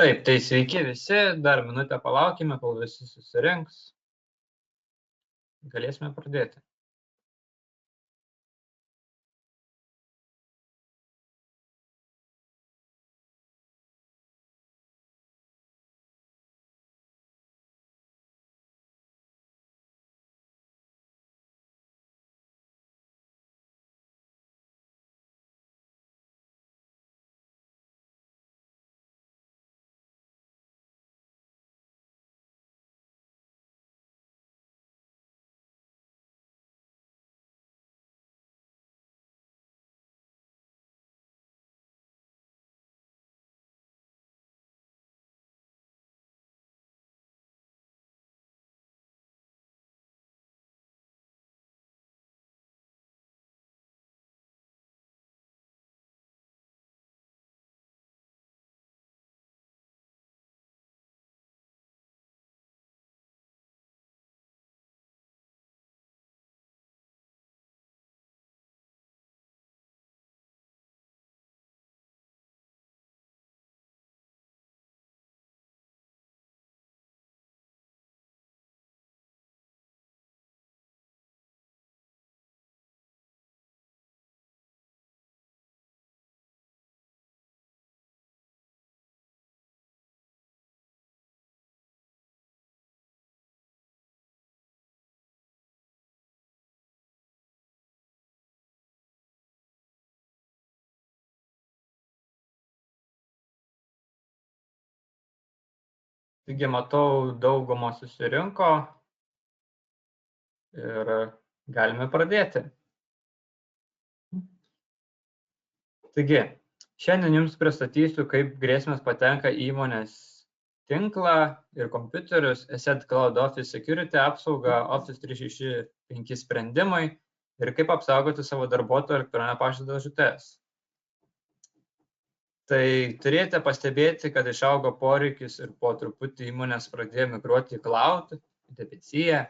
Taip, tai sveiki visi, dar minutę palaukime, kol visi susirinks. Galėsime pradėti. Taigi matau, dauguma susirinko ir galime pradėti. Taigi, šiandien jums pristatysiu, kaip grėsmės patenka į įmonės tinklą ir kompiuterius, ESET Cloud Office Security apsauga, Office 365 sprendimai ir kaip apsaugoti savo darbuotojų elektroninio pašto dėžutes. Tai turėjote pastebėti, kad išaugo poreikis ir po truputį įmonės pradėjo migruoti į cloud, į debesiją.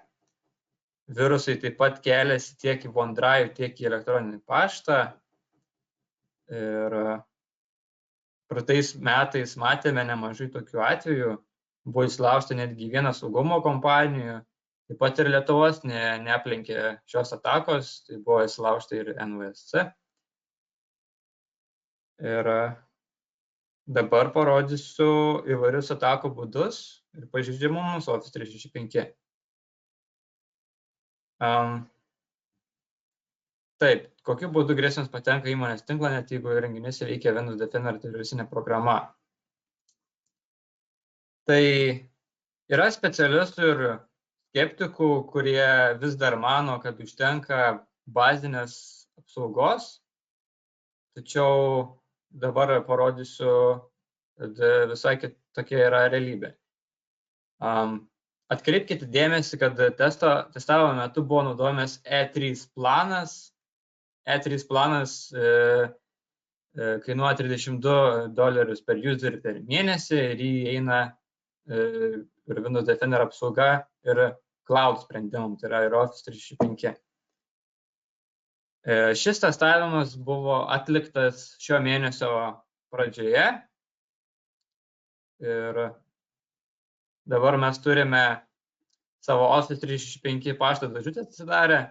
Virusai taip pat keliasi tiek į OneDrive, tiek į elektroninį paštą. Ir praeitais metais matėme nemažai tokių atvejų. Buvo įsilaužta netgi vieną saugumo kompanijų. Taip pat ir Lietuvos neaplenkė šios atakos. Tai buvo įsilaužta ir NVSC. Ir dabar parodysiu įvairius atakų būdus ir pažeidžiamumus Office 365. Taip, kokiu būdu grėsmės patenka įmonės tinklą, net jeigu įrenginys veikia Windows Defender ar virusinė programa. Tai yra specialistų ir skeptikų, kurie vis dar mano, kad užtenka bazinės apsaugos, tačiau dabar parodysiu, kad visai tokia yra realybė. Atkreipkite dėmesį, kad testavimo metu buvo naudojamas E3 planas. E3 planas kainuoja $32 per userį per mėnesį ir jį eina ir Windows Defender apsauga ir cloud sprendimam, tai yra ir Office 365. Šis testavimas buvo atliktas šio mėnesio pradžioje ir dabar mes turime savo Office 365 pašto dėžutę atsidarę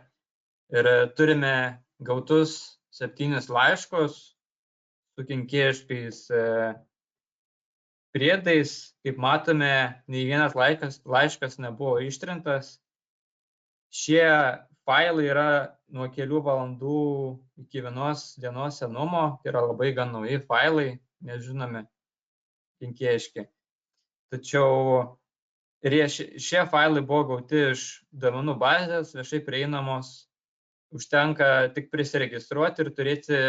ir turime gautus 7 laiškus su kenkėjiškais priedais. Kaip matome, nei vienas laiškas nebuvo ištrintas. Šie failai yra nuo kelių valandų iki 1 dienos senumo, tai yra labai gan nauji failai, nežinomi, kenkėjiški. Tačiau šie failai buvo gauti iš duomenų bazės, viešai prieinamos, užtenka tik prisiregistruoti ir turėti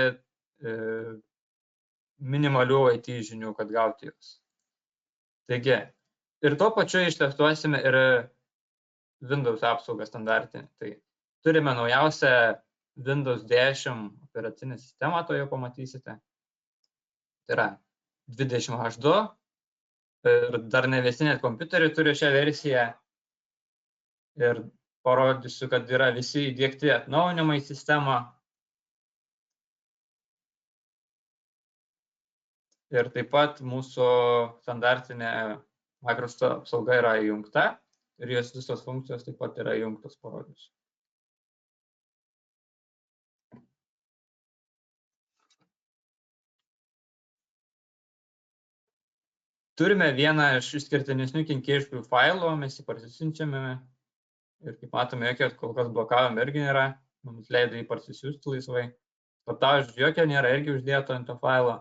minimalių IT žinių, kad gauti juos. Taigi, ir tuo pačiu ištestuosime ir Windows apsaugą standartinį. Tai turime naujausią Windows 10 operacinę sistemą, to jau pamatysite. Tai yra 20H2 ir dar ne visi net kompiuteriai turi šią versiją. Ir parodysiu, kad yra visi įdiegti atnaujinimai į sistemą. Ir taip pat mūsų standartinė Microsoft apsauga yra įjungta ir jos visos funkcijos taip pat yra įjungtos parodys. Turime vieną iš išskirtinesnių kenkėjiškų failų, mes jį parsisiunčiame ir kaip matome, jokio kol kas blokavimo irgi nėra, mums leido jį parsisiųsti laisvai. Slaptažodžio jokio nėra irgi uždėto ant to failo.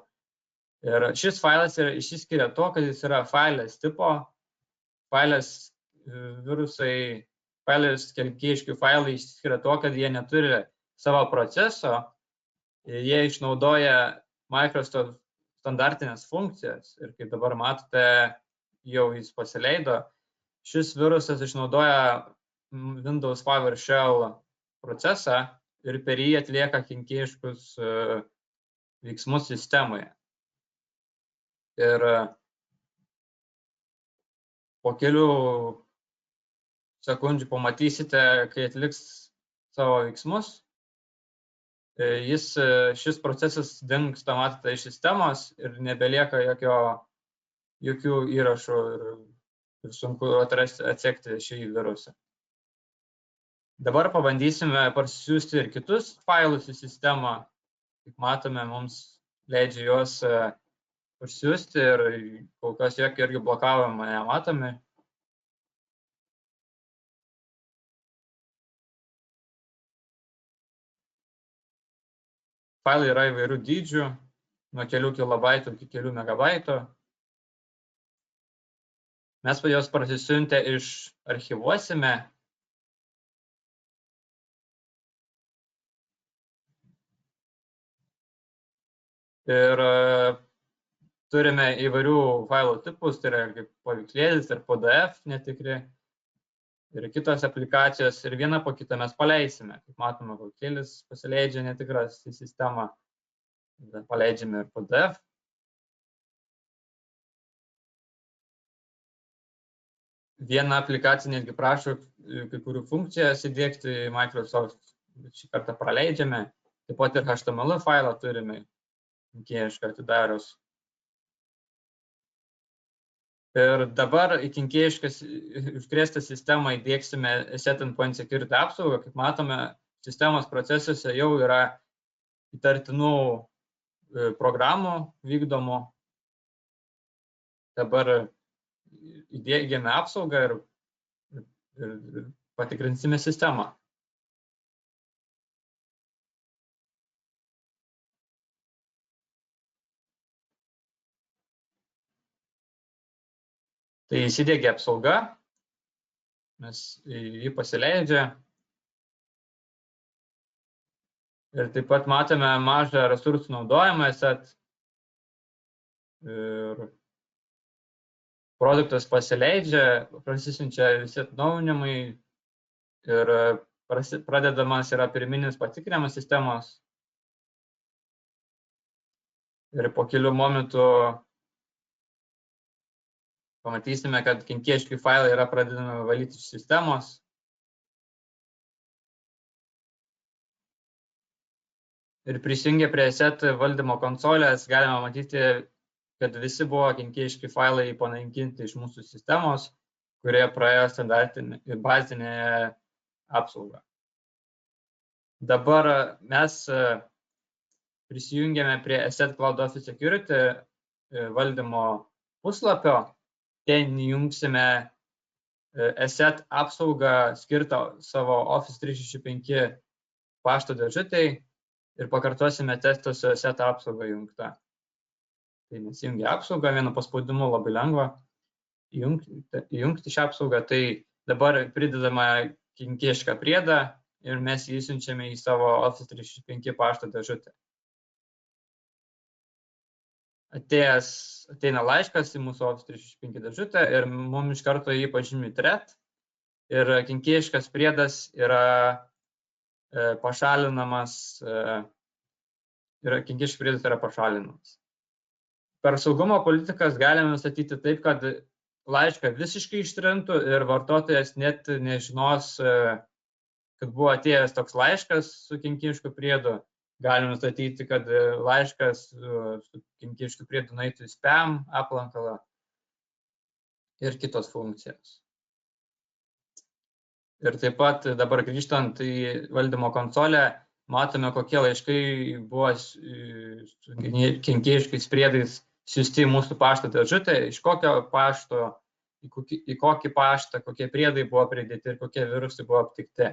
Ir šis failas išsiskiria to, kad jis yra failės tipo, failės virusai, failės kenkėjiški failai išsiskiria to, kad jie neturi savo proceso, jie išnaudoja Microsoft standartinės funkcijas ir kaip dabar matote, jau jis pasileido. Šis virusas išnaudoja Windows PowerShell procesą ir per jį atlieka kenkėjiškus veiksmus sistemoje. Ir po kelių sekundžių pamatysite, kai atliks savo veiksmus, šis procesas dingsta, matote, iš sistemos ir nebelieka jokių įrašų ir sunku atsekti šį virusą. Dabar pabandysime parsisiųsti ir kitus failus į sistemą. Kaip matome, mums leidžia juos parsisiųsti ir kol kas jokio irgi blokavimo nematome. Failai yra įvairių dydžių, nuo kelių kilobaitų iki kelių megabaitų. Mes juos parsisiuntę archyvuosime. Ir turime įvairių failų tipus, tai yra kaip paveikslėlis ir PDF netikri. Ir kitos aplikacijos ir vieną po kitą mes paleisime. Kaip matome, paveikslėlis pasileidžia netikras į sistemą. Paleidžiame ir PDF. Vieną aplikaciją netgi prašo kai kurių funkcijas įdiegti į Microsoft. Šį kartą praleidžiame. Taip pat ir HTML failą turime kenkėjišką atidarius. Ir dabar į kenkėjišką užkrėstą sistemą įdiegsime Asset Endpoint Security apsaugą. Kaip matome, sistemos procesuose jau yra įtartinų programų vykdomų. Dabar įdiegiame apsaugą ir patikrinsime sistemą. Tai įsidiegia apsauga, mes jį pasileidžia. Ir taip pat matome mažą resursų naudojimą, ir produktas pasileidžia, prasisiunčia visi atnaujinimai ir pradedamas yra pirminis patikrinimas sistemos. Ir po kelių momentų pamatysime, kad kenkėjiški failai yra pradedami valyti iš sistemos. Ir prisijungę prie Asset valdymo konsolės galime matyti, kad visi buvo kenkėjiški failai panaikinti iš mūsų sistemos, kurie praėjo standartinę bazinę apsaugą. Dabar mes prisijungėme prie Asset Cloud Office Security valdymo puslapio. Ten jungsime Asset apsaugą skirtą savo Office 365 pašto dėžutei ir pakartosime testą su Asset apsauga jungta. Tai mes įjungia apsaugą, vienu paspaudimu labai lengva įjungti šią apsaugą. Tai dabar pridedama kenkėjišką priedą ir mes jį siunčiame į savo Office 365 pašto dėžutę. Ateina laiškas į mūsų Office 365 dėžutę ir mums iš karto jį pažymi threat ir kenkėjiškas priedas yra pašalinamas Per saugumo politikas galime nustatyti taip, kad laišką visiškai ištrintų ir vartotojas net nežinos, kad buvo atėjęs toks laiškas su kenkėjišku priedu. galim nustatyti, kad laiškas su kenkėjišku priedu nueitų į spam aplankalą ir kitos funkcijos. Ir taip pat dabar grįžtant į valdymo konsolę, matome, kokie laiškai buvo su kenkėjiškais priedais siųsti į mūsų pašto dėžutę, iš kokio pašto, į kokį paštą, kokie priedai buvo pridėti ir kokie virusai buvo aptikti.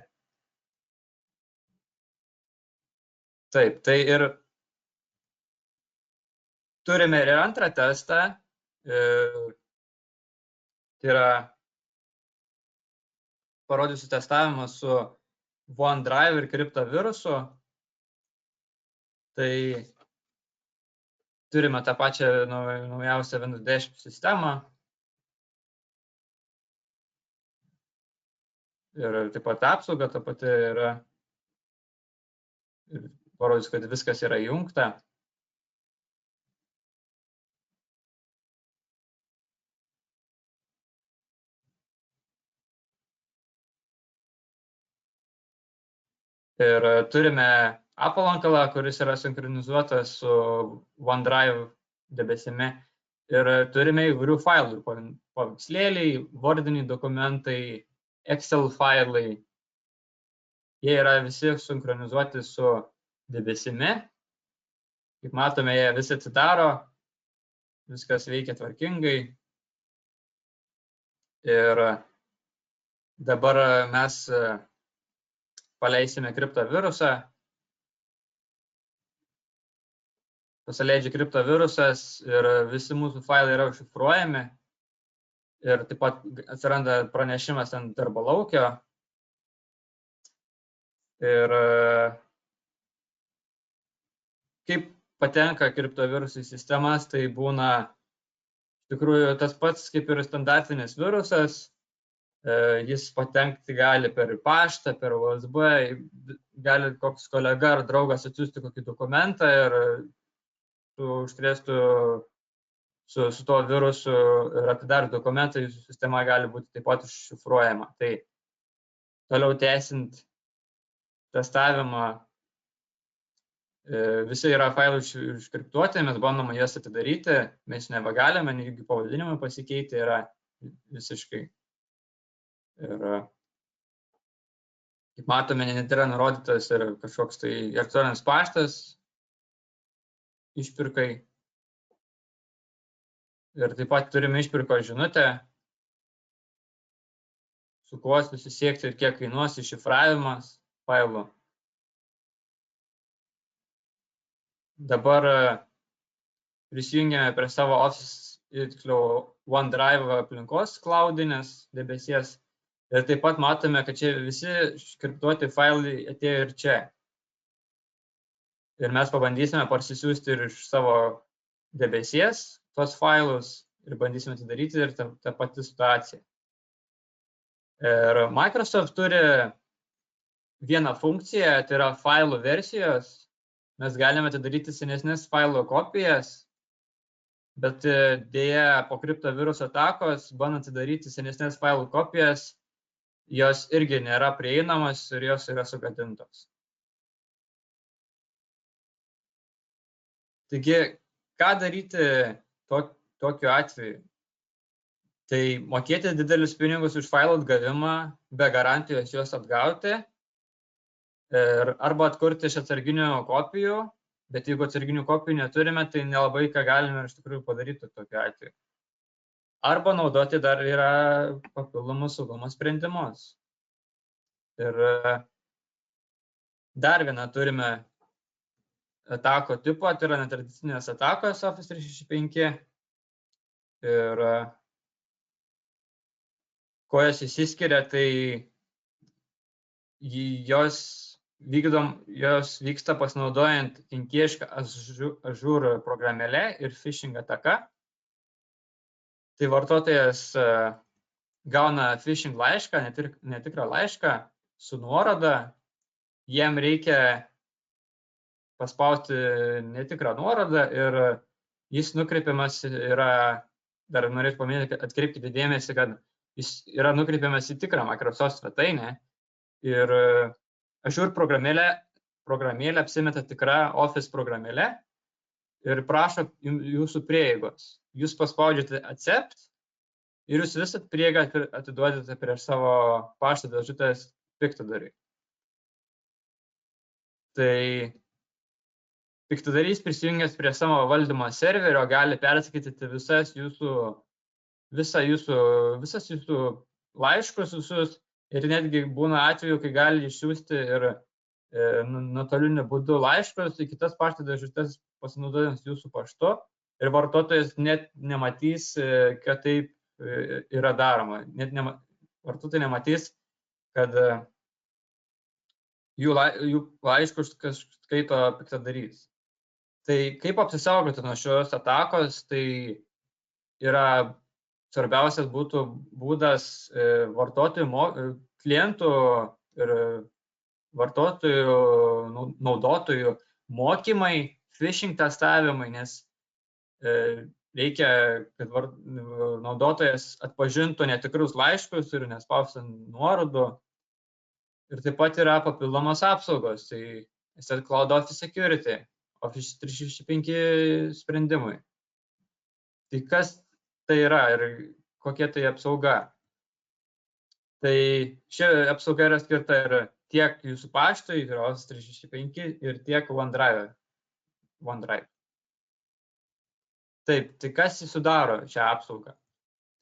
Taip, tai ir turime ir antrą testą, tai yra parodysiu testavimą su OneDrive ir kriptovirusu. Tai turime tą pačią naujausią Windows 10 sistemą. Ir taip pat apsauga ta pati yra. Ir parodysiu, kad viskas yra įjungta. Ir turime aplankalą, kuris yra sinchronizuotas su OneDrive debesimi. Ir turime įvairių failų, paveikslėliai, vordiniai dokumentai, Excel failai. Jie yra visi sinchronizuoti su debesimi. Kaip matome, jie visi atsidaro, viskas veikia tvarkingai. Ir dabar mes paleisime kriptovirusą. Pasileidžia kriptovirusas ir visi mūsų failai yra užšifruojami. Ir taip pat atsiranda pranešimas ant darbo laukio. Ir kaip patenka kriptovirusai į sistemas, tai būna iš tikrųjų tas pats kaip ir standartinis virusas. Jis patenkti gali per paštą, per USB, gali koks kolega ar draugas atsiųsti kokį dokumentą ir užkrėstų su tuo virusu ir atidarius dokumentą, jūsų sistema gali būti taip pat užšifruojama. Tai toliau tęsiant testavimą, visi yra failai užkriptuoti, mes bandome jas atidaryti, mes nebegalime, netgi pavadinimai pasikeitę yra visiškai. Ir kaip matome, net yra nurodytas ir kažkoks tai elektroninis paštas išpirkai. Ir taip pat turime išpirkos žinutę, su kuo susisiekti ir kiek kainuos iššifravimas failų. Dabar prisijungėme prie savo Office, tiksliau OneDrive aplinkos cloudinės debesies. Ir taip pat matome, kad čia visi kriptuoti failai atėjo ir čia. Ir mes pabandysime parsisiųsti ir iš savo debesies tos failus ir bandysime atidaryti ir ta pati situacija. Ir Microsoft turi vieną funkciją, tai yra failų versijos. Mes galime atidaryti senesnes failo kopijas, bet dėja po kriptoviruso atakos, bandant atidaryti senesnes failų kopijas, jos irgi nėra prieinamos ir jos yra sugadintos. Taigi, ką daryti tokiu atveju? Tai mokėti didelius pinigus už failų atgavimą, be garantijos juos atgauti, arba atkurti iš atsarginių kopijų, bet jeigu atsarginių kopijų neturime, tai nelabai ką galime iš tikrųjų padaryti tokiu atveju. Arba naudoti dar yra papildomus saugumo sprendimus. Ir dar vieną turime atako tipo, tai yra netradicinės atakos Office 365. Ir ko jos išsiskiria, tai jos vyksta pasinaudojant kenkėjišką Azure programėlę ir phishing ataka. Tai vartotojas gauna phishing laišką, netikrą laišką su nuoroda, jiem reikia paspausti netikrą nuorodą ir jis nukreipiamas yra, dar norėčiau paminėti, atkreipkite dėmesį, kad jis yra nukreipiamas į tikrą Microsoft svetainę ir Azure programėlė programėlė apsimeta tikra Office programėlė ir prašo jūsų prieigos. Jūs paspaudžiate accept ir jūs visą prieigą atiduodate prieš savo pašto dėžutės piktadariui. Tai piktadarys prisijungęs prie savo valdymo serverio gali perskaityti visas jūsų laiškus visus ir netgi būna atveju, kai gali išsiųsti ir nuotoliniu būdu laiškus į kitas pašto dėžutes pasinaudojant jūsų paštu ir vartotojas net nematys, kad taip yra daroma. Vartotojai nematys, kad jų laiškus skaito piktadarys. Tai kaip apsisaugoti nuo šios atakos, tai yra svarbiausias būtų būdas vartotojų, klientų ir vartotojų, naudotojų mokymai, phishing testavimai, nes reikia, kad naudotojas atpažintų netikrus laiškus ir nespaustų nuorodų. Ir taip pat yra papildomos apsaugos, tai Asset Cloud Office Security, Office 365 sprendimui. Tai kas tai yra ir kokia tai apsauga? Tai ši apsauga yra skirta ir tiek jūsų paštui, ir Office 365, ir tiek OneDrive. Taip, tai kas jį sudaro šią apsaugą?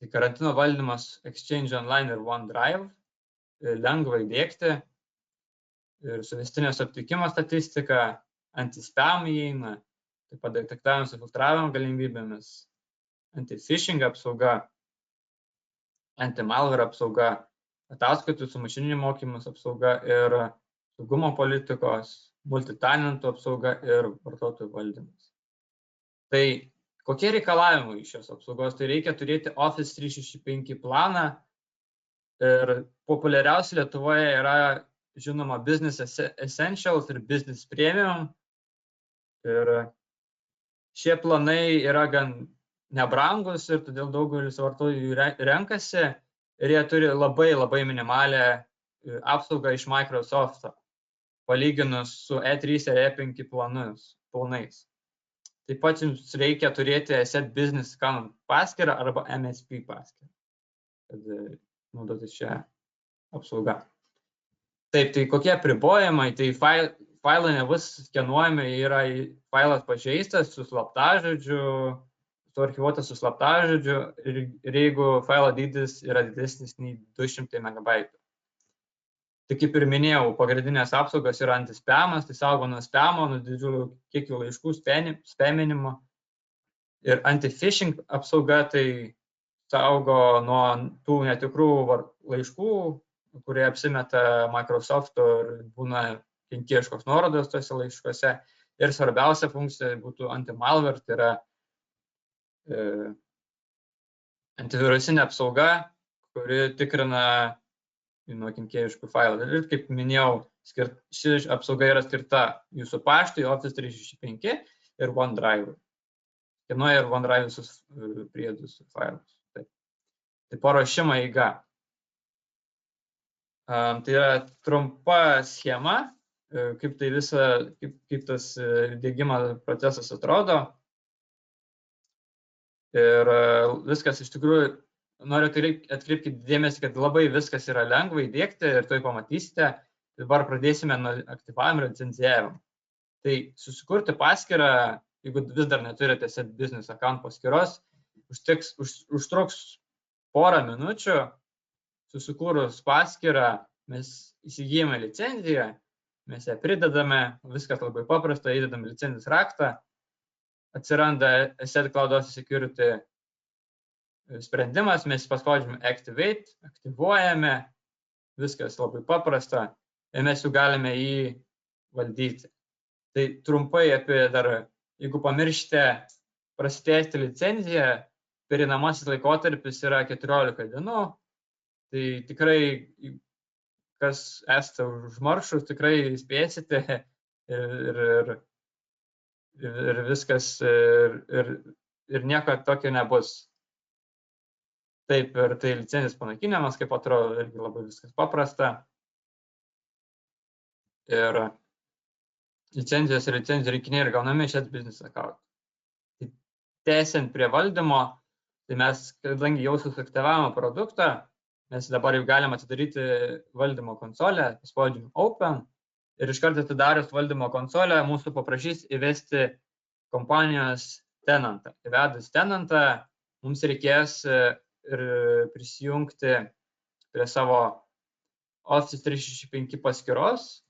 Tai karantino valdymas Exchange Online ir OneDrive, lengva įdiegti, ir suvestinės aptikimo statistika, anti-spam įeina, taip pat detektavimo su filtravimo galimybėmis, anti-phishing apsauga, anti-malware apsauga, ataskaitų su mašininiu mokymus apsauga ir saugumo politikos, multitenantų apsauga ir vartotojų valdymas. Tai kokie reikalavimai iš šios apsaugos? Tai reikia turėti Office 365 planą ir populiariausi Lietuvoje yra žinoma Business Essentials ir Business Premium. Ir šie planai yra gan nebrangus ir todėl daugelis vartotojų renkasi ir jie turi labai minimalę apsaugą iš Microsoft'o, palyginus su E3 ir E5 planais. Taip pat jums reikia turėti Asset Business Account paskyrą arba MSP paskyrą, kad naudotis šią apsaugą. Taip, tai kokie apribojimai, tai failai nebus skenuojami, yra failas pažeistas su slaptažodžiu, suarchyvuotas su slaptažodžiu ir jeigu failo dydis yra didesnis nei 200 MB. Tai kaip ir minėjau, pagrindinės apsaugos yra anti-spamas, tai saugo nuo spamo, nuo didžiulių kiekių laiškų spaminimo. Ir anti-phishing apsauga tai saugo nuo tų netikrų laiškų, kurie apsimeta Microsoft'o ir būna kenkėjiškos nuorodos tose laiškuose. Ir svarbiausia funkcija būtų anti-malware, tai yra antivirusinė apsauga, kuri tikrina nuo kenkėjiškų failų. Ir kaip minėjau, ši apsauga yra skirta jūsų paštui, Office 365 ir OneDrive. Skenuoja ir OneDrive visus priedus failus. Tai paruošimo eiga. Tai yra trumpa schema, kaip tas diegimo procesas atrodo. Ir viskas iš tikrųjų, noriu atkreipti dėmesį, kad labai viskas yra lengva įdiegti ir tai pamatysite. Dabar pradėsime nuo aktyvavimo ir licencijavimo. Tai susikurti paskyrą, jeigu vis dar neturite Asset Business Account paskyros, užtruks porą minučių. Susikūrus paskyrą, mes įsigijame licenciją, mes ją pridedame, viskas labai paprasta, įdedame licencijos raktą, atsiranda Asset Cloud Office Security sprendimas, mes paspaudžiame Activate, aktyvuojame, viskas labai paprasta ir mes jau galime jį valdyti. Tai trumpai apie dar, jeigu pamiršite prasitęsti licenciją, pereinamasis laikotarpis yra 14 dienų, tai tikrai, kas esate užmaršus, tikrai spėsite ir viskas, ir nieko tokio nebus. Taip, ir tai licencijos panaikinimas, kaip atrodo, irgi labai viskas paprasta. Ir licenzijos ir licenzijų rinkiniai yra gaunami iš business account. Tai tęsiant prie valdymo, tai mes, kadangi jau susiaktyvavome produktą, mes dabar jau galim atidaryti valdymo konsolę, paspaudžiam Open ir iš karto atidarius valdymo konsolę mūsų paprašys įvesti kompanijos tenantą. Įvedus tenantą, mums reikės ir prisijungti prie savo Office 365 paskyros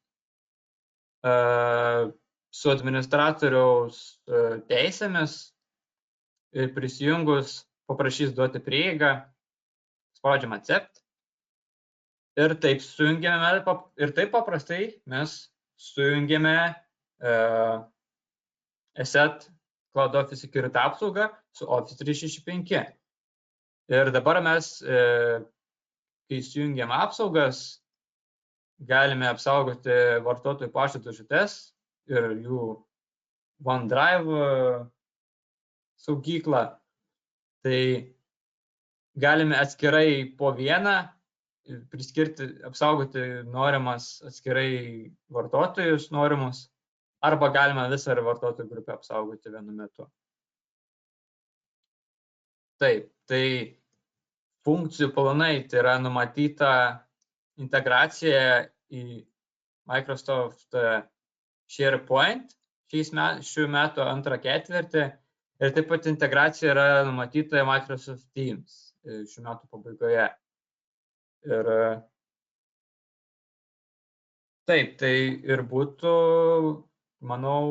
su administratoriaus teisėmis ir prisijungus paprašys duoti prieigą, spaudžiam Accept ir taip sujungiame, ir taip paprastai mes sujungiame Asset Cloud Office Security apsaugą su Office 365. Ir dabar mes, kai sujungiam apsaugas, galime apsaugoti vartotojų pašto dėžutes ir jų OneDrive saugyklą. Tai galime atskirai po vieną priskirti, apsaugoti norimas atskirai vartotojus norimus, arba galima visą vartotojų grupę apsaugoti vienu metu. Taip, tai funkcijų planai, tai yra numatyta integracija į Microsoft SharePoint šių metų antrą ketvirtį ir taip pat integracija yra numatyta į Microsoft Teams šių metų pabaigoje. Ir taip, tai ir būtų, manau,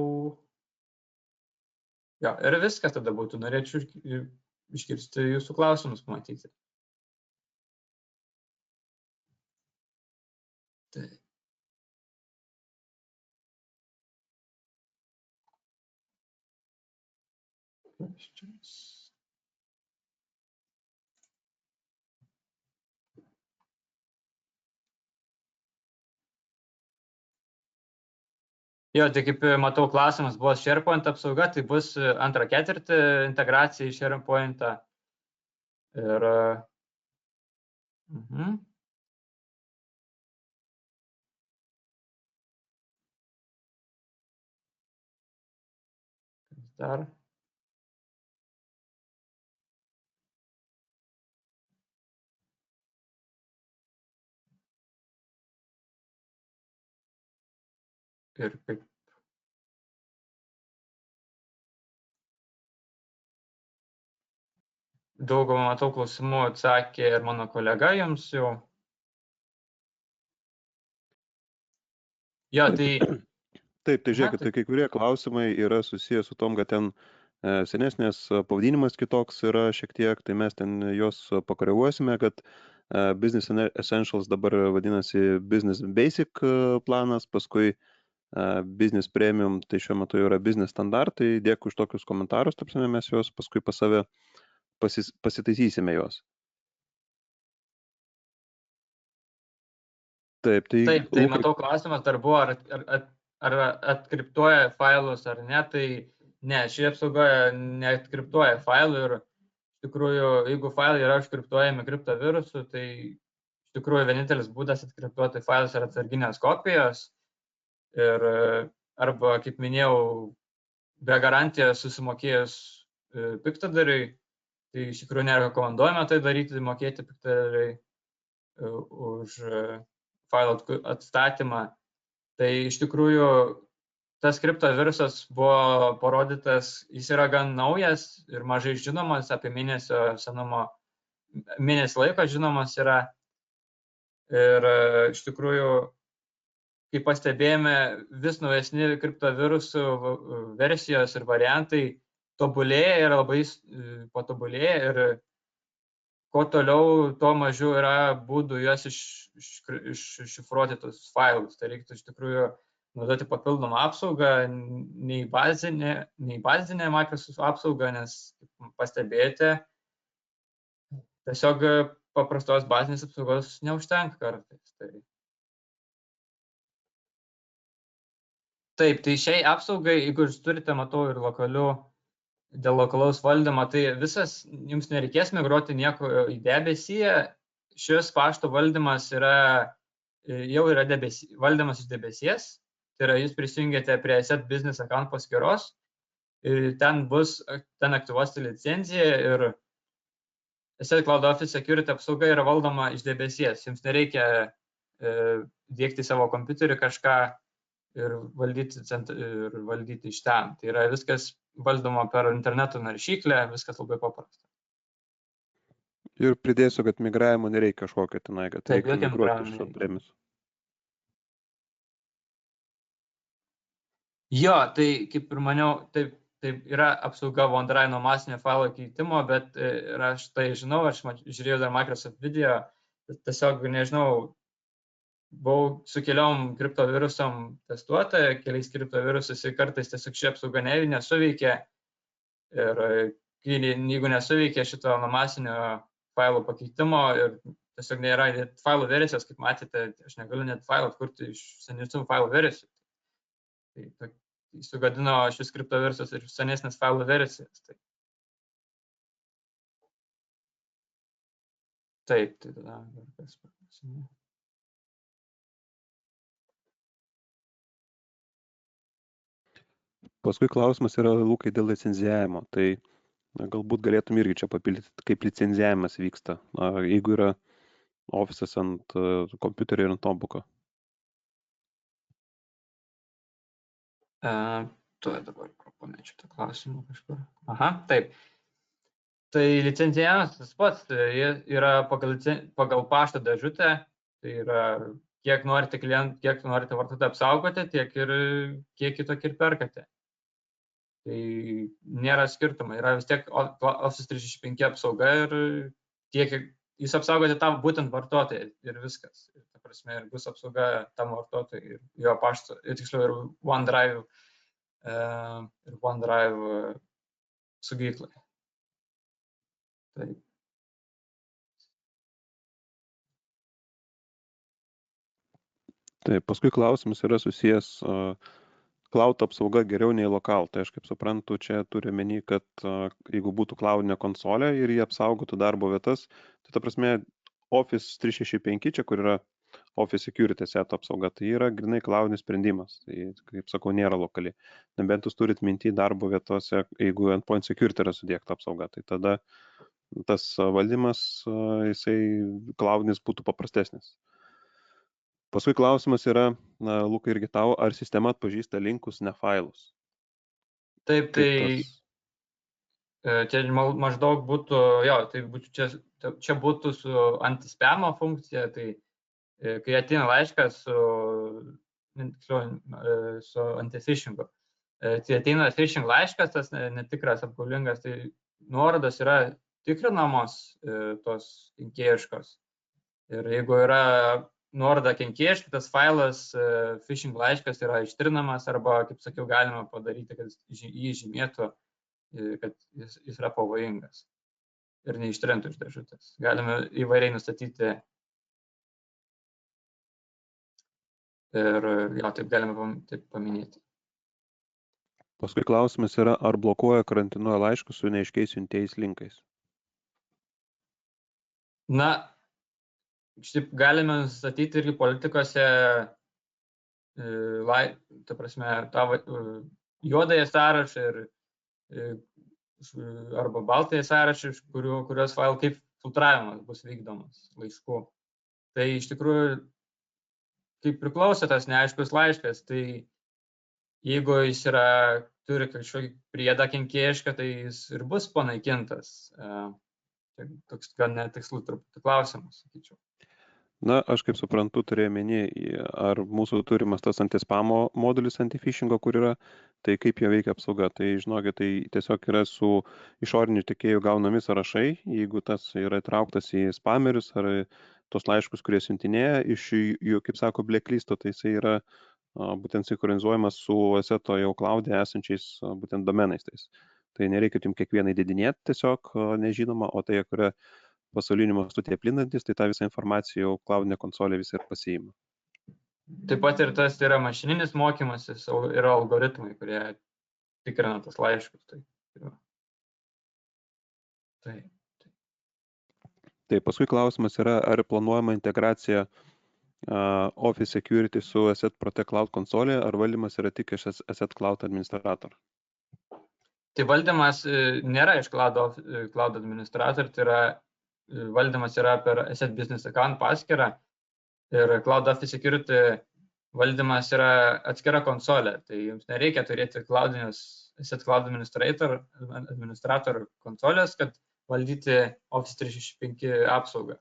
jo, ir viskas tada būtų. Norėčiau išgirsti jūsų klausimus pamatyti. Taip. Jo, tai kaip matau, klausimas buvo SharePoint apsauga, tai bus antrą ketvirtį integracija į SharePoint'ą. Ir dar. Ir kaip. Daugumą, matau, klausimų atsakė ir mano kolega jums jau. Jo, tai... Taip, tai žiūrėkit, tai kai kurie klausimai yra susijęs su tom, kad ten senesnės pavadinimas kitoks yra šiek tiek, tai mes ten juos pakoreguosime, kad Business Essentials dabar vadinasi Business Basic planas, paskui Business Premium, tai šiuo metu yra Business Standartai. Dėkui už tokius komentarus, tapsime mes juos paskui pas save pasitaisysime juos. Taip, tai matau, klausimas dar buvo, ar atkriptuoja failus ar ne, tai ne, ši apsauga neatkriptuoja failų ir iš tikrųjų, jeigu failai yra užkriptuojami kriptovirusų, tai iš tikrųjų vienintelis būdas atkriptuoti failus yra atsarginės kopijos ir arba, kaip minėjau, be garantijos susimokėjus piktadariui, tai iš tikrųjų nėra rekomenduojama tai daryti, mokėti piktadariui už failų atstatymą. Tai iš tikrųjų tas kriptovirusas buvo parodytas, jis yra gan naujas ir mažai žinomas, apie mėnesio senumo, mėnesį laiko žinomas yra. Ir iš tikrųjų, kaip pastebėjome, vis naujesni kriptovirusų versijos ir variantai tobulėja ir labai patobulėja ir kuo toliau, tuo mažiau yra būdų juos iššifruoti tos failus. Tai reiktų iš tikrųjų naudoti papildomą apsaugą, nei bazinę Microsoft apsaugą, nes pastebėjote, tiesiog paprastos bazinės apsaugos neužtenka kartais. Taip, tai šiai apsaugai, jeigu jūs turite, matau, ir dėl lokalaus valdymo, tai visas, jums nereikės migruoti nieko į debesį. Šis pašto valdymas jau yra valdymas iš debesies. tai yra jūs prisijungiate prie Asset Business Account paskyros ir ten aktyvuosite licenciją ir Asset Cloud Office Security apsauga yra valdoma iš debesies. Jums nereikia dėkti savo kompiuterį kažką ir valdyti iš ten. Tai yra viskas valdoma per interneto naršyklę, viskas labai paprasta. Ir pridėsiu, kad migravimo nereikia kažkokio tenai, kad reikia migruoti iš on-premise. Jo, tai kaip ir maniau, taip yra apsauga OneDrive nuo masinio failo keitimo, bet ir aš tai žinau, aš žiūrėjau dar Microsoft video, tiesiog nežinau, buvau su keliom kriptovirusom testuota, keliais kriptovirusus ir kartais tiesiog ši apsauga nesuveikia ir jeigu nesuveikia šito nuo masinio failo pakeitimo ir tiesiog nėra failo versijos, kaip matėte, aš negaliu net failą atkurti iš senesnių failo versijų. Tai sugadino šis kriptovirusas ir senesnės failo versijas. Taip, tai tada kas paklausime. Paskui klausimas yra, Lukai, dėl licenzijavimo. Tai galbūt galėtum irgi čia papildyti, kaip licenzijavimas vyksta, jeigu yra ofisas ant kompiuterio ir ant notebooko. Tuo dabar pamečiu tą klausimą kažkur. Aha, taip. Tai licencijavimas tas pats, yra pagal pašto dėžutę, tai yra kiek norite vartotojų apsaugoti, tiek ir kiek kitokį ir perkate. Tai nėra skirtumai, yra vis tiek Office 365 apsauga ir tiek jūs apsaugote tam būtent vartotojai ir viskas. Ta prasme, ir bus apsauga tam vartotojai ir jo pašto, tiksliau ir OneDrive saugyklai. Taip. Taip, paskui klausimas yra susijęs cloud apsauga geriau nei lokal. Tai aš kaip suprantu, čia turiu omeny, kad jeigu būtų cloudinė konsolė ir jie apsaugotų darbo vietas, tai ta prasme Office 365, čia kur yra Office Security Set apsauga, tai yra grinai cloudinis sprendimas. Tai, kaip sakau, nėra lokali. Nebent jūs turit minti darbo vietose, jeigu endpoint security yra sudėkta apsauga, tai tada tas valdymas, jisai cloudinis būtų paprastesnis. Paskui klausimas yra, Lukai, irgi tau, ar sistema atpažįsta linkus, ne failus? Taip, tai čia maždaug būtų, čia būtų su antispamo funkcija, tai kai ateina laiškas su antifishingu, tai ateina phishing laiškas, tas netikras, apgaulingas, tai nuorodos yra tikrinamos tos kenkėjiškos. Ir jeigu yra nuoroda kenkėjiška, tas failas, phishing laiškas yra ištrinamas arba, kaip sakiau, galima padaryti, kad jį žymėtų, kad jis yra pavojingas ir neištrintų iš dėžutės. Galime įvairiai nustatyti ir taip galime taip paminėti. Paskui klausimas yra, ar blokuoja karantinuoja laiškus su neaiškiais siuntėjais linkais? Na, šiaip galime nustatyti irgi politikose ta prasme, juodąją sąrašą arba baltąją sąrašą, kurios failų kaip filtravimas bus vykdomas laiškų. Tai iš tikrųjų, kaip priklauso tas neaiškus laiškas, tai jeigu jis turi kažkokį priedą kenkėjišką, tai jis ir bus panaikintas. Toks gan netikslus truputį klausimas, sakyčiau. Na, aš kaip suprantu, turėjau omeny, ar mūsų turimas tas antispamo modulis antifishingo, kur yra, tai kaip jie veikia apsauga. Tai žinokit, tai tiesiog yra su išoriniu tiekėju gaunami sąrašai, jeigu tas yra įtrauktas į spamerius ar tos laiškus, kurie siuntinėja iš jų, kaip sako, blacklisto, tai jisai yra būtent sinchronizuojamas su Asseto jau cloud'e esančiais būtent domenais. Tai nereikia jums kiekvienai didinėti tiesiog nežinoma, o tai, kuria pasauliniu mastu tie plindantis, tai tą visą informaciją jau cloudinė konsolė visą ir pasiima. Taip pat ir tas yra mašininis mokymasis, yra algoritmai, kurie tikrina tas laiškus. Tai paskui klausimas yra, ar planuojama integracija Office Security su Asset Protect Cloud konsolė, ar valdymas yra tik iš Asset Cloud administrator? Tai valdymas nėra iš Cloud administrator, tai yra valdymas yra per Asset Business Account paskyrą ir Cloud Office Security valdymas yra atskira konsolė. Tai jums nereikia turėti Asset Cloud administrator konsolės, kad valdyti Office 365 apsaugą.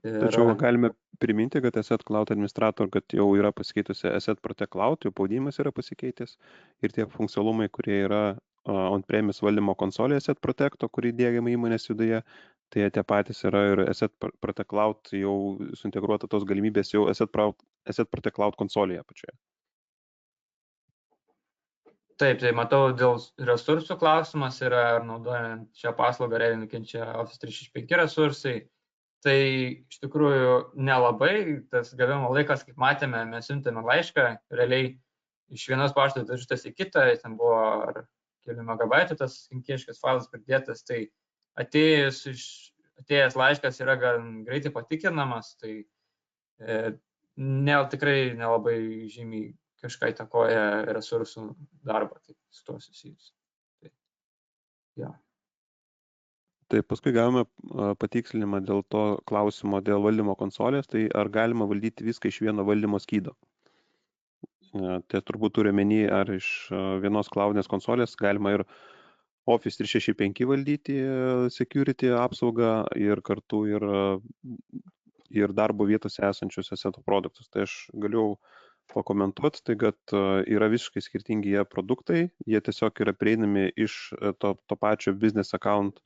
Tačiau galime priminti, kad Asset Cloud administrator, kad jau yra pasikeitusi Asset Protect Cloud, jau pavadinimas yra pasikeitęs ir tie funkcionalumai, kurie yra on-premise valdymo konsolė Asset Protecto, kurį diegiama įmonės viduje, tai tie patys yra ir Asset Protect Cloud jau suintegruota tos galimybės jau Asset Protect Cloud konsolėje pačioje. Taip, tai matau, dėl resursų klausimas yra, ar naudojant šią paslaugą realiai nukenčia Office 365 resursai. Tai iš tikrųjų nelabai, tas gavimo laikas, kaip matėme, mes siuntėme laišką, realiai iš vienos pašto dėžutės į kitą, ten buvo ar kelių megabaitų tas kenkėjiškas failas pridėtas, tai atėjęs laiškas yra gan greitai patikinamas, tai tikrai nelabai žymiai kažką įtakoja resursų darbą, tai su tuo susijus. Tai, ja. Tai paskui gavome patikslinimą dėl to klausimo dėl valdymo konsolės, tai ar galima valdyti viską iš vieno valdymo skydo? Tai turbūt turi menį, ar iš vienos cloudinės konsolės galima ir Office 365 valdyti security apsaugą ir kartu ir darbo vietose esančius Asseto produktus. Tai aš galiu pakomentuoti, tai kad yra visiškai skirtingi jie produktai, jie tiesiog yra prieinami iš to pačio business account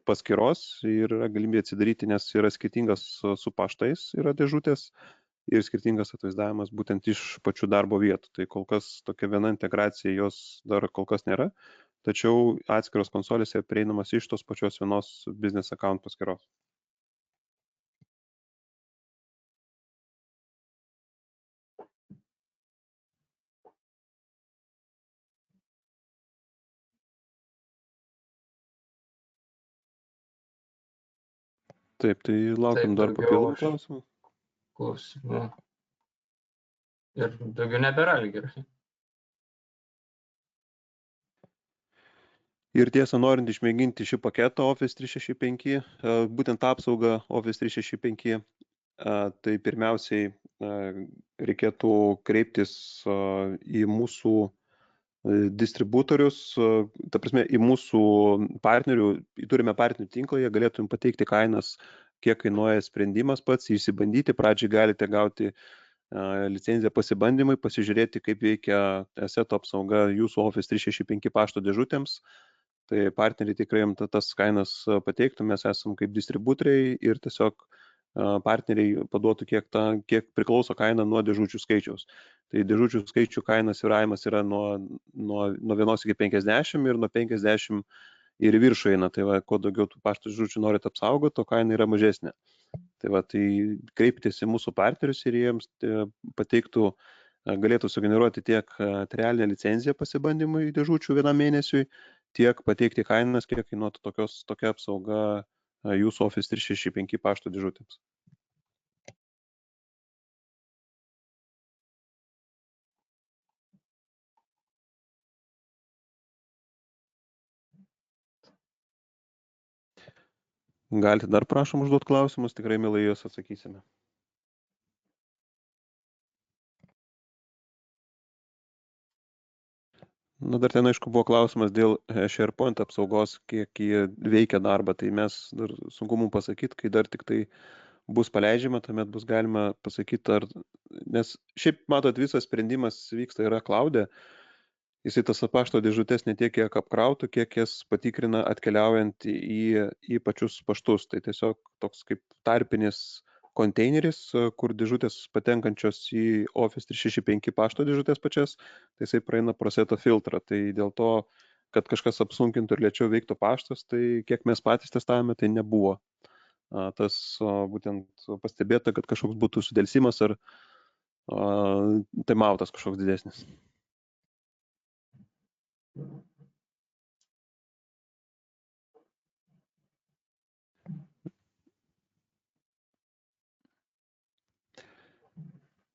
paskyros ir yra galimybė atsidaryti, nes yra skirtingas su paštais yra dėžutės ir skirtingas atvaizdavimas būtent iš pačių darbo vietų. Tai kol kas tokia viena integracija jos dar kol kas nėra, tačiau atskiros konsolės yra prieinamas iš tos pačios vienos business account paskyros. Taip, tai laukiam dar papildomų klausimų. Klausimų. Ir daugiau nebėra, gerai. Ir tiesa, norint išmėginti šį paketą Office 365, būtent apsaugą Office 365, tai pirmiausiai reikėtų kreiptis į mūsų distributorius, ta prasme, į mūsų partnerių, turime partnerių tinklą, jie galėtų jums pateikti kainas, kiek kainuoja sprendimas pats, išsibandyti, pradžiai galite gauti licenciją pasibandymai, pasižiūrėti, kaip veikia Asseto apsauga jūsų Office 365 pašto dėžutėms. Tai partneriai tikrai jums tas kainas pateiktų, mes esam kaip distributoriai ir tiesiog partneriai paduotų, kiek priklauso kaina nuo dėžučių skaičiaus. Tai dėžučių skaičių kainas svyravimas yra nuo 1 iki 50 ir nuo 50 ir viršų eina. Tai va, kuo daugiau tų pašto dėžučių norit apsaugoti, to kaina yra mažesnė. Tai va, tai kreiptis į mūsų partnerius ir jiems pateiktų, galėtų sugeneruoti tiek trialinę licenciją pasibandymui dėžučių vienam mėnesiui, tiek pateikti kainas, kiek kainuotų tokia apsauga jūsų Office 365 pašto dėžutėms. Galite dar prašom užduoti klausimus, tikrai mielai juos atsakysime. Na, dar ten, aišku, buvo klausimas dėl SharePoint apsaugos, kiek jie veikia darbą, tai mes dar sunku mums pasakyti, kai dar tik tai bus paleidžiama, tuomet bus galima pasakyti, nes šiaip, matot, visas sprendimas vyksta yra cloud'e, jisai tas pašto dėžutės ne tiek, kiek apkrautų, kiek jas patikrina atkeliaujant į pačius paštus, tai tiesiog toks kaip tarpinis konteineris, kur dėžutės patenkančios į Office 365 pašto dėžutės pačias, tai jisai praeina Proseto filtrą. Tai dėl to, kad kažkas apsunkintų ir lėčiau veiktų paštas, tai kiek mes patys testavome, tai nebuvo. Tas būtent pastebėta, kad kažkoks būtų sudelsimas ar taimautas kažkoks didesnis.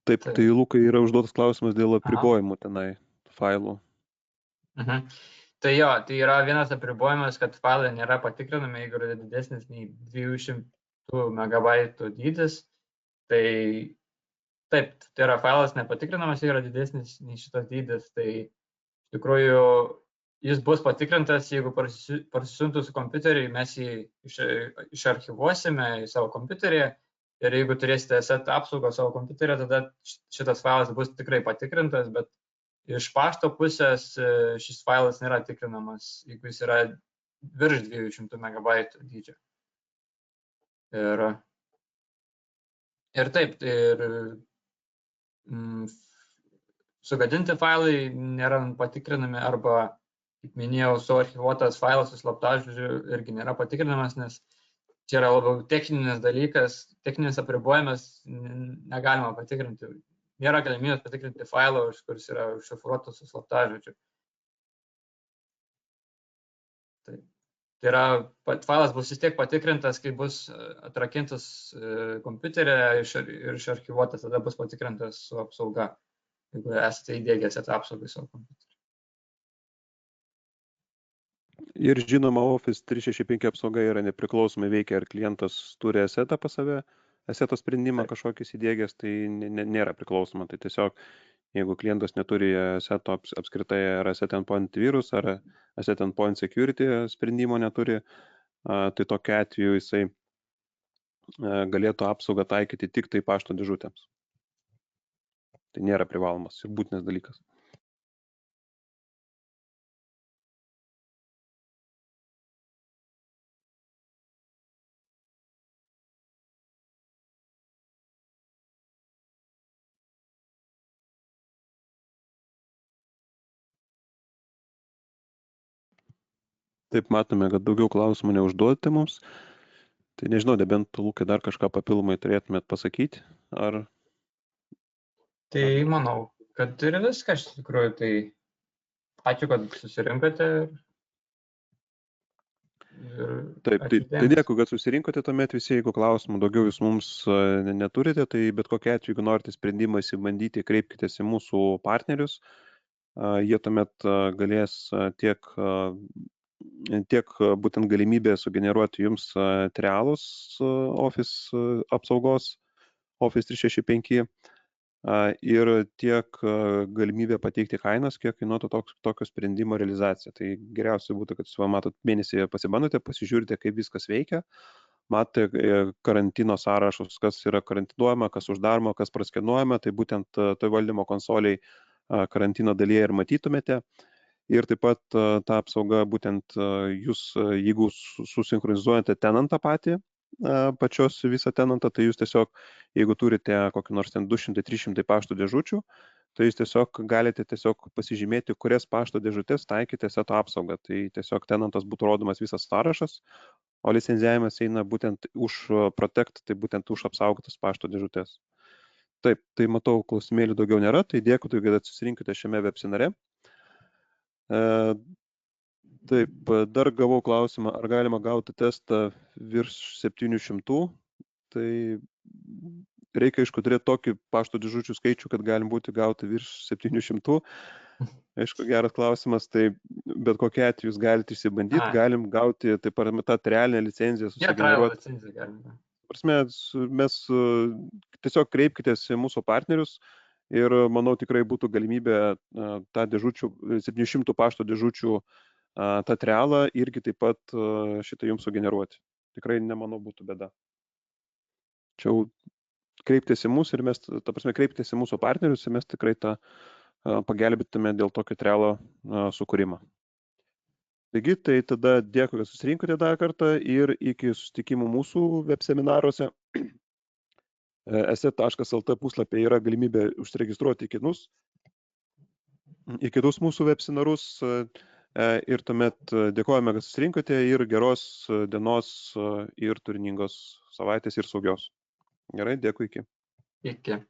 Taip, tai Lukai yra užduotas klausimas dėl apribojimų tenai failų. Tai jo, tai yra vienas apribojimas, kad failai nėra patikrinami, jeigu yra didesnis nei 200 MB dydis. Tai taip, tai yra failas nepatikrinamas, jeigu yra didesnis nei šitas dydis. Tai iš tikrųjų jis bus patikrintas, jeigu parsisiuntus kompiuterį, mes jį išarchivuosime į savo kompiuterį. Ir jeigu turėsite set apsaugą savo kompiuterį, tada šitas failas bus tikrai patikrintas, bet iš pašto pusės šis failas nėra tikrinamas, jeigu jis yra virš 200 MB dydžio. Ir taip, sugadinti failai nėra patikrinami arba, kaip minėjau, suarchivuotas failas su slaptažodžiu irgi nėra patikrinamas, nes čia yra labiau techninis dalykas, techninis apribojimas, negalima patikrinti. Nėra galimybės patikrinti failą, kuris yra užšifruotas su slaptažodžiu. Tai yra, failas bus vis tiek patikrintas, kai bus atrakintas kompiuterį ir išarchivuotas, tada bus patikrintas su apsauga, jeigu esate įdiegęs apsaugą savo kompiuterį. Ir žinoma, Office 365 apsauga yra nepriklausomai veikia, ar klientas turi esetą pas save, eseto sprendimą kažkokį įdėgęs, tai nėra priklausoma. Tai tiesiog, jeigu klientas neturi eseto apskritai, ar asset endpoint virus, ar asset endpoint security sprendimo neturi, tai tokiu atveju jisai galėtų apsaugą taikyti tik tai pašto dėžutėms. Tai nėra privalomas ir būtinas dalykas. Taip, matome, kad daugiau klausimų neužduodate mums. Tai nežinau, nebent Lukai dar kažką papildomai turėtumėt pasakyti, ar... Tai manau, kad ir viskas iš tikrųjų, tai ačiū, kad susirinkote. Taip, tai dėkui, kad susirinkote tuomet visi, jeigu klausimų daugiau jūs mums neturite, tai bet kokia atveju, jeigu norite sprendimą įsibandyti, kreipkitės į mūsų partnerius. Jie tuomet galės tiek būtent galimybę sugeneruoti jums trialus Office apsaugos, Office 365 ir tiek galimybę pateikti kainas, kiek kainuotų tokio sprendimo realizacija. Tai geriausia būtų, kad jūs matot mėnesį pasibandote, pasižiūrite, kaip viskas veikia, matote karantino sąrašus, kas yra karantinuojama, kas uždaroma, kas praskenuojama, tai būtent toj valdymo konsoliai karantino dalyje ir matytumėte. Ir taip pat ta apsauga būtent jūs, jeigu susinchronizuojate tenantą patį, pačios visą tenantą, tai jūs tiesiog, jeigu turite kokį nors ten 200-300 pašto dėžučių, tai jūs tiesiog galite tiesiog pasižymėti, kurias pašto dėžutės taikyti seto apsaugą. Tai tiesiog tenantas būtų rodomas visas sąrašas, o licenzijavimas eina būtent už Protect, tai būtent už apsaugotas pašto dėžutės. Taip, tai matau, klausimėlių daugiau nėra, tai dėkui, kad susirinkite šiame webinare. Taip, dar gavau klausimą, ar galima gauti testą virš 700, tai reikia, aišku, turėti tokį pašto dėžučių skaičių, kad galim būti gauti virš 700. Aišku, geras klausimas, tai bet kokia atveju jūs galite išsibandyti, galim gauti taip pat tą trialinę licenciją susigeneruoti. Prasme, mes tiesiog kreipkitės į mūsų partnerius ir manau tikrai būtų galimybė tą dėžučių, 700 pašto dėžučių tą trialą irgi taip pat šitą jums sugeneruoti. Tikrai nemanau būtų bėda. Čia kreiptis į mus ir mes, ta prasme, kreiptis į mūsų partnerius ir mes tikrai tą pagelbėtume dėl tokio trialo sukūrimo. Taigi, tai tada dėkui, kad susirinkote dar kartą ir iki susitikimų mūsų web seminaruose. Eset.lt puslapyje yra galimybė užsiregistruoti į kitus mūsų web seminarus ir tuomet dėkojame, kad susirinkote ir geros dienos ir turiningos savaitės ir saugios. Gerai, dėkui, iki. Iki.